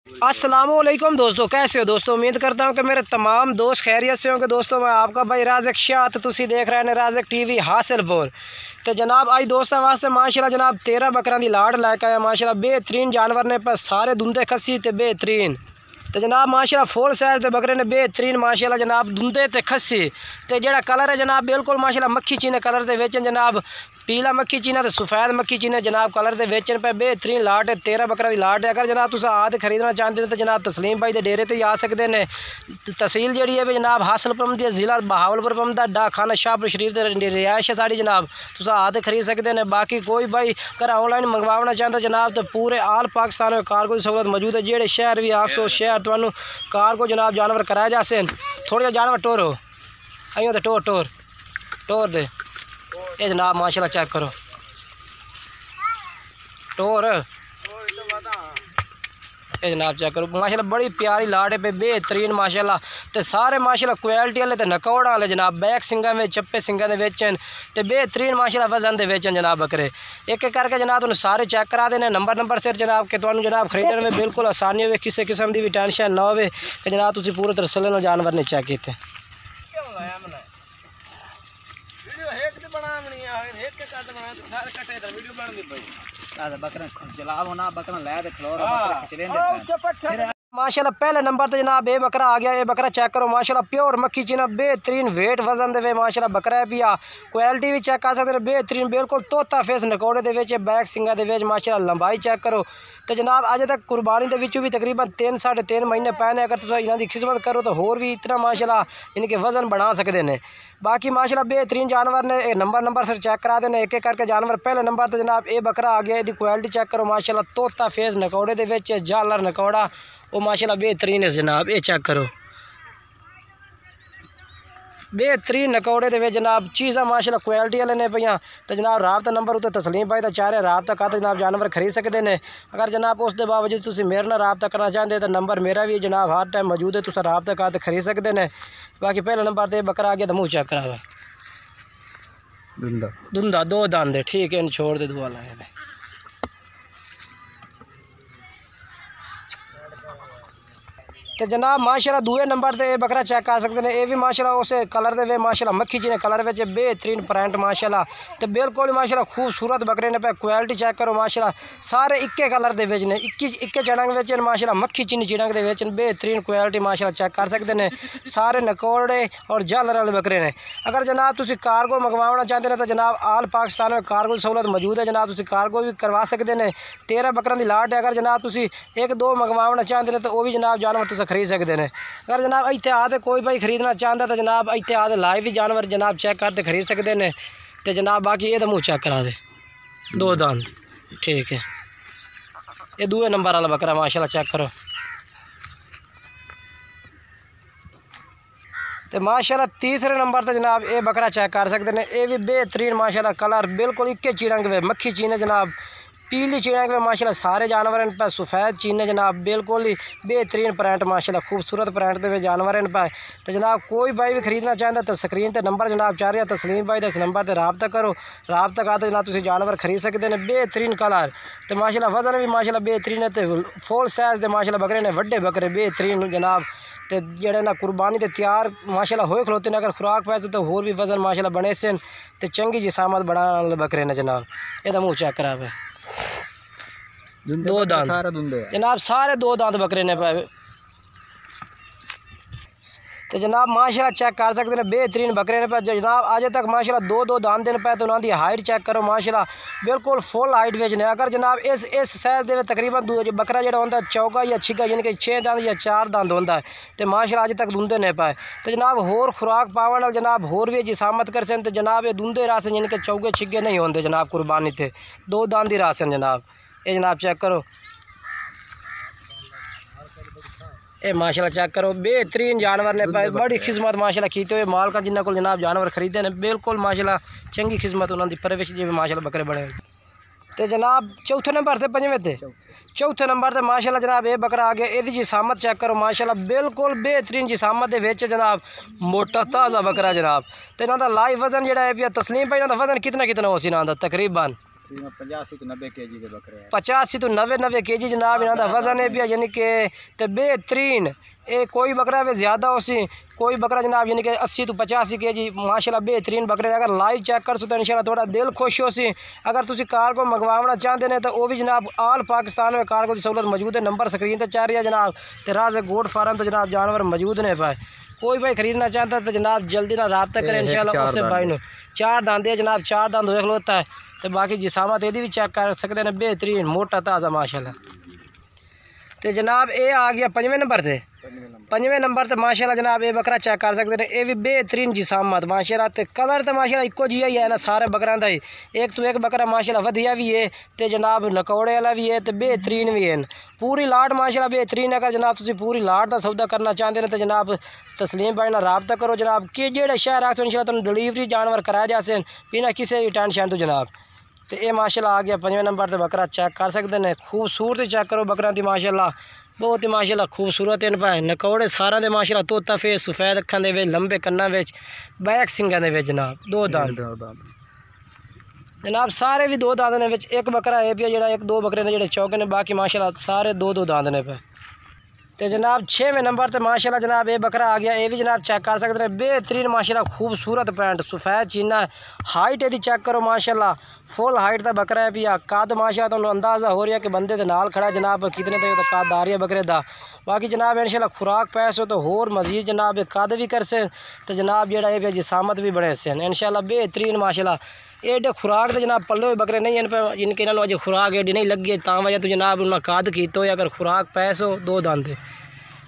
अस्सलामुअलैकुम दोस्तों, कैसे हो दोस्तों। उम्मीद करता हूं कि मेरे तमाम दोस्त खैरियत से होंगे। दोस्तों मैं आपका भाई राज़िक शाह, तो तुसी देख रहे हैं राज़िक टीवी हासिलपुर। तो जनाब आज दोस्तों वास्ते माशाल्लाह जनाब 13 बकरा की लाड़ लैके आया। माशाल्लाह बेहतरीन जानवर ने पर सारे दुंदे खसी ते बेहतरीन। तो जनाब माशाल्लाह फुल साइज के बकरे ने बेहतरीन माशाल्लाह जनाब दुंदे ते खसी ते जेड़ा कलर है जनाब बिल्कुल माशाल्लाह मक्खी चीने कलर दे वेचन जनाब पीला मक्खी चीना ते सफ़ेद मक्खी चीने जनाब कलर दे वेचन पे बेहतरीन लाट है। 13 बकरा की लाट है। अगर जनाब तुम आद खरीदना चाहते हो तो जनाब तस्लीम भाई के डेरे ते आ सकते हैं। तहसील जी है जनाब हासिलपुर दी, ज़िला बहावलपुर दा डाखाना शाहपुर शरीफ की रिहायश है साड़ी जनाब। तुम आद खरीद सकते हैं। बाकी कोई भाई अगर ऑनलाइन मंगवाना चाहता जनाब तो पूरे आल पाकिस्तान में कार्गो की सहूलत मौजूद है। जेड़े शहर भी आखो शहर तो कार्गो जनाब जानवर कराए जा सन। थोड़े जानवर टोरो अं तो टोर टोर टोर दे ये जनाब माशाल्लाह चेक करो टोर ये जनाब चेक करो माशाल्लाह बड़ी प्यारी लाट है पे बेहतरीन माशाल्लाह। तो सारे माशाल्लाह क्वालिटी वाले तो नकौड़ा वाले जनाब बैक सिंगा में चप्पे सिंगा दे वेचन ते बेहतरीन माशाल्लाह वजन दे वेचन जनाब बकरे। एक एक करके जनाब तुम सारे चेक करा देने नंबर से जनाब के तुम जनाब खरीदने में बिल्कुल आसानी हो, किसी किस्म की भी टेंशन ना हो। जनाब तुम पूरे तरह जानवर ने चेक किए। माशाल्लाह पहले नंबर तो जनाब ये बकरा आ गया। ये बकरा चेक करो माशाल्लाह प्योर मक्खी चीना बेहतरीन वेट वजन दे माशाल्लाह बकरा है भी आ। क्वालिटी भी चेक कर सकते हैं बेहतरीन बिल्कुल तोता फेस नकोड़े दे विच बैक सिंगा दे विच माशाल्लाह लंबाई चेक करो। तो जनाब अजे तक कुर्बानी के विचों भी तकरीबन 3 साढ़े 3 महीने पैने। अगर तुम इन्हों की खिदमत करो तो होर भी इतना माशाल्लाह इनके वजन बढ़ा सकते हैं। बाकी माशाल्लाह बेहतरीन जानवर ने नंबर से चेक करा देने एक एक करके जानवर। पहले नंबर तो जनाब ये बकरा आ गया। इसकी क्वालिटी चेक करो माशाल्लाह तोता फेस नकोड़े दे विच झालर नकोड़ा वो माशाल्लाह बेहतरीन है जनाब। ये चेक करो बेहतरीन नकौड़े दे जनाब चीज़ा माशाल्लाह क्वालिटी वाले ने पईयां। तो जनाब राबता नंबर उत्ते तस्लीम भाई का चाह रहे राबता का जनाब जानवर खरीद सकते हैं। अगर जनाब उस दे बावजूद तुम मेरे नाल राबता करना चाहते तो नंबर मेरा भी जनाब हर टाइम मौजूद है। तुम राबता का खरीद सकते हैं। बाकी पहले नंबर तो बकरा आ गया तो मुँह चेक करा दुंदा दुंदा 2 दांद ठीक है। इन छोड़ दे दुआ लाया तो जनाब माशाल्लाह दूए नंबर ते बकरा चेक कर सकते हैं। ये भी माशाल्लाह उस कलर दे माशाल्लाह मक्खी जी ने कलर में बेहतरीन प्रिंट माशाल्लाह तो बिल्कुल माशाल्लाह खूबसूरत बकरे ने पे क्वालिटी चेक करो माशाल्लाह सारे इक्के कलर दे ने इक्के चढ़ंग वेचन माशाल्लाह मक्खी चीनी चिड़ंग दे वेचन बेहतरीन क्वालिटी माशाल्लाह चेक कर सकते हैं। सारे नकोड़े और झालर वाले बकरे ने। अगर जनाब तुम कार्गो मंगवाना चाहते हैं तो जनाब आल पाकिस्तान में कार्गो की सहूलत मौजूद है। जनाब तुम कार्गो भी करवा सकते हैं। 13 बकरों की लाट है। अगर जनाब तुम 1-2 मंगवाना चाहते हैं तो वह भी जनाब जानवर खरीद सकते हैं। अगर जनाब इतने आते कोई भाई खरीदना चाहता तो जनाब इतने आते लाइव भी जानवर जनाब चेक करते खरीद सकते हैं। तो जनाब बाकी ये तो मुँह चेक करा दे 2 दांत ठीक है। ये दूए नंबर वाला बकरा माशाल्लाह चेक करो तो माशाल्लाह तीसरे नंबर तो जनाब ये बकरा चेक कर सकते हैं। ये भी बेहतरीन माशाल्लाह कलर बिल्कुल इक्के चिड़ंग वे मक्खी चीने जनाब पीली चिड़ंग में माशाल्लाह सारे जानवर इन पर सफ़ेद चीने जनाब बिल्कुल ही बेहतरीन प्रिंट माशाल्लाह खूबसूरत प्रिंट के जानवर इन पर। तो जनाब कोई भाई भी खरीदना चाहता तो स्क्रीन पर नंबर जनाब चाह रहा है तस्लीम भाई इस नंबर पर राबता करो। राबता का तो जनाब तुम जानवर खरीद सकते हैं। बेहतरीन कलर तो माशाल्लाह वजन भी माशाल्लाह बेहतरीन है। तो फुल साइज के माशाल्लाह बकरे ने वड्डे बकरे बेहतरीन जनाब तो जेड़े ना कुर्बानी ते तैयार माशाल्लाह होए खलोते ने। अगर खुराक पैसे तो होर भी वजन माशाल्लाह बने सन तो चंगी जिसामत बढ़ाने बकरे ने जनाब। ये मुँह चेक करा पे 2 दांत जनाब सारे 2 दांत बकरे ने पाए। तो जनाब माशाल्लाह चेक कर सकते हैं बेहतरीन बकरे ने पे जनाब आज तक माशाल्लाह 2-2 दांत देने पे। तो उन्होंने हाइट चेक करो माशाल्लाह बिल्कुल फुल हाइट वेचने। अगर जनाब इस साइज के तकरीबन बकरा जो होता चौका या छिगा यानी कि 6 दांत या 4 दांत होता है तो माशाल्लाह आज तक दूंदे नहीं पाए। तो जनाब होर खुराक पावन जनाब होर भी जिसामत कर सन। तो जनाब ये दूंदे रासन यानी कि चौके छिगे नहीं होंगे जनाब कुर्बानी थे 2 दांत ही रासन जनाब। ये जनाब चेक करो ये माशाल्लाह चेक करो बेहतरीन जानवर ने बड़ी खिदमत माशाल्लाह की। तो माल का जिन्होंने को जनाब जानवर खरीदे ने बिल्कुल माशाल्लाह चंगी खिदमत उन्होंने परवरिश जी माशाल्लाह बकरे बड़े। तो जनाब चौथे नंबर से 5वें थे चौथे नंबर से माशाल्लाह जनाब ये बकरा आ गया। ये जिसामत चेक करो माशाल्लाह बिल्कुल बेहतरीन जिसामत के विच जनाब मोटा ताज़ा बकरा जनाब। तो इन्हों का लाइव वजन जोड़ा है तस्लीम भाई इन्हों का वजन कितना हो सी इन्हों का तकरीबन 85 तो 90 kg के बकरे 85 तो 90 kg जनाब इन्हों का वजन है भी, यानी कि तो बेहतरीन। ये कोई बकरा भी ज़्यादा हो सी, कोई बकरा जनाब यानी कि 80 तो 85 kg माशाल्लाह बेहतरीन बकरे। अगर लाइव चेक कर सो तो इंशाल्लाह थोड़ा दिल खुश हो सी। अगर तुम कार को मंगवाना चाहते हैं तो वह भी जनाब आल पाकिस्तान में कार को सहूलत मौजूद है। नंबर स्क्रीन पर चल रही है जनाब। तो राज़ गोट फार्म तो जनाब जानवर मौजूद ने पाए। कोई भाई खरीदना चाहता है तो जनाब जल्दी ना रब्ता करें इंशाल्लाह उससे भाई ने। 4 दांत है जनाब, 4 दांत देख लो है। तो बाकी जिसामत यदि भी चेक कर सकते हैं, बेहतरीन मोटा ताज़ा माशाल्लाह। तो जनाब ये आ गया 5वें नंबर से। 5वें नंबर तो माशाल्लाह जनाब ये बकरा चेक कर सकते हैं। ये भी बेहतरीन जिसामत माशाल्लाह। तो कलर तो माशाल्लाह इको जिहा ही है ना सारे बकरों का ही। एक तो एक बकरा माशाल्लाह वधिया भी है, तो जनाब नकौड़े वाला भी है, तो बेहतरीन भी है। पूरी लाट माशाल्लाह बेहतरीन है। अगर जनाब तुम पूरी लाट का सौदा करना चाहते हैं तो जनाब तस्लीम भाई ना रब्ता करो जनाब। कि जेड़े शहर आखो इंशाल्लाह तुम डिलीवरी जानवर कराए जाते बिना किसी भी टेंशन तो जनाब। तो ये माशाल्लाह आ गया 5वें नंबर पर बकरा चेक कर सकते हैं। खूबसूरत चेक करो बकरा की माशाल्लाह, बहुत ही माशाल्लाह खूबसूरत इन पाए। नकौड़े सारा दे माशाल्लाह तोता फेस सफेद अखां दे विच, लंबे कन्ना विच, बैक सिंगां दे विच जनाब। 2 दांत जनाब सारे भी 2 दांत ने विच। एक बकरा है पिया जेड़ा, 1-2 बकरे ने जेड़े चौके ने, बाकी माशाल्लाह सारे 2-2 दांत ने पे। तो जनाब 6वें नंबर पर माशाल्लाह जनाब ये बकरा आ गया। ये भी जनाब चेक कर सकते हैं। बेहतरीन माशाल्लाह खूबसूरत पैंट, सफ़ेद चीना है। हाइट यदि चेक करो माशाल्लाह फुल हाइट का बकरा है पिया। कद माशाल्लाह तो अंदाज़ा हो रहा है कि बंदे के नाल खड़ा जनाब कितने तो कद आ रही है बकरे का। बाकी जनाब इंशाल्लाह खुराक पैस हो तो होर मजीद जनाब कद भी कर से, तो जनाब जेड़ा है जिसामत भी बड़े से इंशाल्लाह बेहतरीन माशाल्लाह। एडे खुराक तो जनाब पल्ले हुए बकरे नहीं हैं, जिनके इन्होंने अजय खुराक एडी नहीं लगी है, ता वजह तो जनाब उन्हें कद किया हो। अगर खुराक पैस हो 2 दांत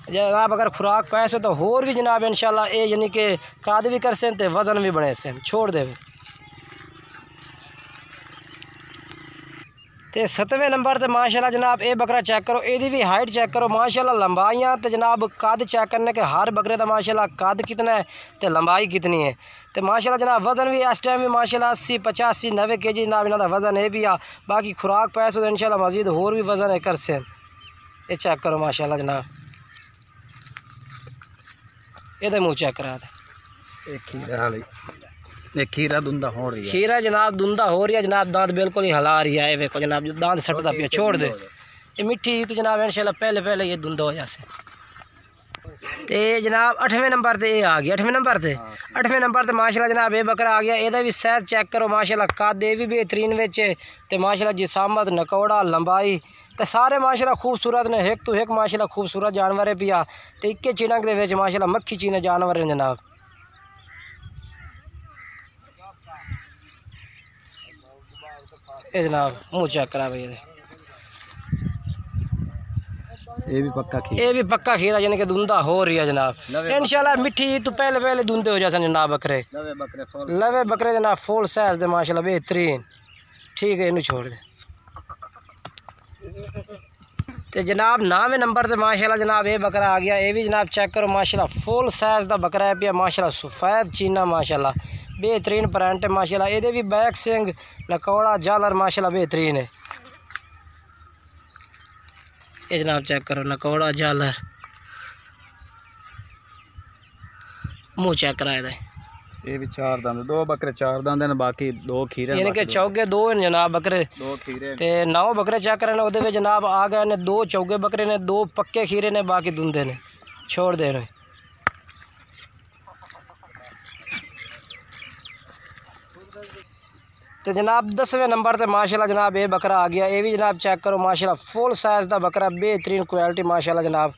जनाब, अगर खुराक पैस हो तो होर भी जनाब इंशाल्लाह ये यानी कि कद भी कर से तो वज़न भी बड़े से छोड़ दे। तो 7वें नंबर पर माशाल्लाह जनाब ये बकरा चेक करो। यदी भी हाइट चेक करो माशाल्लाह, लंबाइयाँ तो जनाब कद चेक करने के हर बकरे का माशाल्लाह कद कितना है तो लंबाई कितनी है। तो माशाल्लाह जनाब वज़न भी इस टाइम भी माशाल्लाह 80, 85, 90 kg जनाब इन्हों का वज़न है भी आ। बाकी खुराक पैस हो तो इंशाल्लाह मजीद होर भी वज़न है कर से। ये चेक करो माशाल्लाह जनाब, ये मुँह चेक करा दे। एक खीरा दुंदा हो रही है, खीरा जनाब दुंदा हो रही है जनाब। दांत बिल्कुल ही हला रही है। देखो जनाब दांत सटता पिया, छोड़ दे। ये मिट्टी तो जनाब इंशाल्लाह पहले ये दुंदा हो जासे। तो जनाब 8वें नंबर पर ये आ गया। 8वें नंबर पर 8वें नंबर पर माशाल्लाह जनाब ये बकरा आ गया। यदा भी साइज चेक करो माशाल्लाह, कद ये भी बेहतरीन विच ते माशाल्लाह जिसामत, नकौड़ा, लंबाई तो सारे माशाल्लाह खूबसूरत ने। एक तो एक माशाल्लाह खूबसूरत जानवर है पिया। तो इक्के चिनक दे विच माशाल्लाह मक्खी चीने जानवर हैं जनाब। ये जनाब मुँह चेक करा भाई, ये भी पक्का खीरा, ये भी पक्का खीरा यानी कि दुंदा हो रही है जनाब। इंशाल्लाह मिट्टी तो पहले दुंदे हो जाते जनाब बकरे। लवे बकरे जनाब फुल साइज दे माशाल्लाह बेहतरीन। ठीक है, इन्हें छोड़ दे। तो जनाब 9वें नंबर पर माशाल्लाह जनाब ये बकरा आ गया। ये भी जनाब चेक करो माशाल्लाह फुल साइज का बकरा है पिया माशाल्लाह। सफ़ेद चीना माशाल्लाह बेहतरीन प्रिंट है माशाल्लाह। ये भी बैक सिंग, नकौड़ा, जालर माशाल्लाह बेहतरीन है। ये जनाब चेक करो नकौड़ा, जालर, मुँह चेक कराए दे। ये भी 4 दांत, 2 बकरे 4 दांत ने, बाकी 2 खीरे यानी कि चौगे 2 हैं जनाब बकरे। 2 खीरे ते 9 बकरे चेक करे ने जनाब आ गए ने। 2 चौगे बकरे ने, 2 पक्के खीरे ने, बाकी दुंदे ने छोड़ दे रहे। तो जनाब 10वें नंबर पर माशाल्लाह जनाब ये बकरा आ गया। ये भी जनाब चेक करो माशाल्लाह फुल साइज़ का बकरा, बेहतरीन क्वालिटी माशाल्लाह जनाब।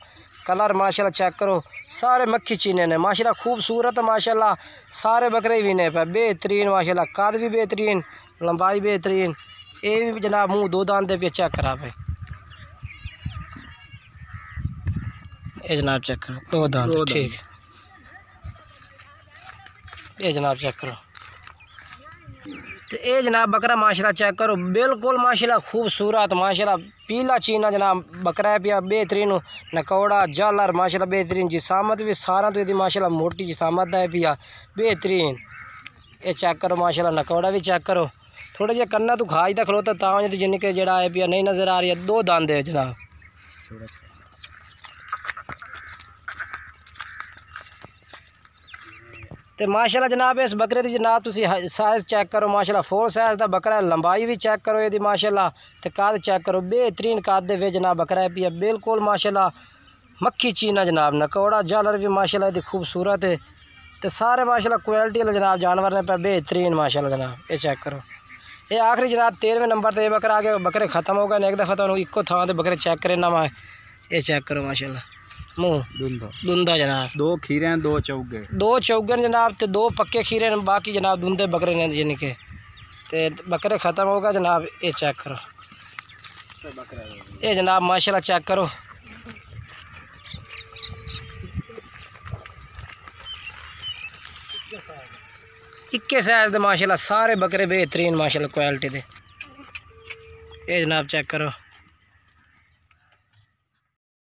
कलर माशाल्लाह चेक करो सारे मक्खी चीने ने माशाल्लाह खूबसूरत माशाल्लाह। सारे बकरे भी ने पे बेहतरीन माशाल्लाह, कद भी बेहतरीन, लंबाई बेहतरीन। ये भी जनाब मुँह 2 दांत पे चेक करा भाई। ये जनाब चेक करो 2 दांत, ठीक है। ये जनाब चेक करो। तो ये जनाब बकरा माशाल्लाह चेक करो बिल्कुल माशाल्लाह खूबसूरत माशाल्लाह पीला चीना जनाब बकरा है पिया। बेहतरीन नकौड़ा, जालर माशाल्लाह बेहतरीन। जिसामत भी सारा तो यदि माशाल्लाह मोटी जिसामत है पिया बेहतरीन। ये चेक करो माशाल्लाह नकौड़ा भी चेक करो। थोड़ा जिहा कन्ना तो खाई तक खलोता तां जिनके जड़ा है पिया नहीं नज़र आ रही है। 2 दांत है जनाब। तो माशाल्लाह जनाब इस बकरे की जनाब तुसी साइज़ चेक करो माशाल्लाह फुल साइज़ का बकरा है। लंबाई भी चेक करो ये माशाल्लाह तो कद चेक करो बेहतरीन कद दे जनाब बकरा है पिया बिल्कुल माशाल्लाह मक्खी चीना जनाब नकौड़ा जालर भी माशाल्लाह दी खूबसूरत है तो सारे माशाल्लाह क्वालिटी वाले जनाब जानवर ने पे बेहतरीन माशाल्लाह जनाब ये चेक करो। ये आखिरी जनाब 13वें नंबर पर बकरा आ गया बकरे ख़त्म हो गए एक दफ़ा तो इको थां ते बकरे चेक करे ना मैं ये चेक करो माशाल्लाह मुँह दुंदा जनाब 2 खीरे हैं 2 चौगे 2 चौगे जनाब तो 2 पक्के खीरे ने बाकी जनाब दुंदे बकरे ने यानी कि ते बकरे ख़त्म हो गए जनाब ये चेक करो ये जनाब माशाल्लाह चेक करो इक्के साइज़ दे माशाल्लाह सारे बकरे बेहतरीन माशाल्लाह क्वालिटी दे ये जनाब चेक करो।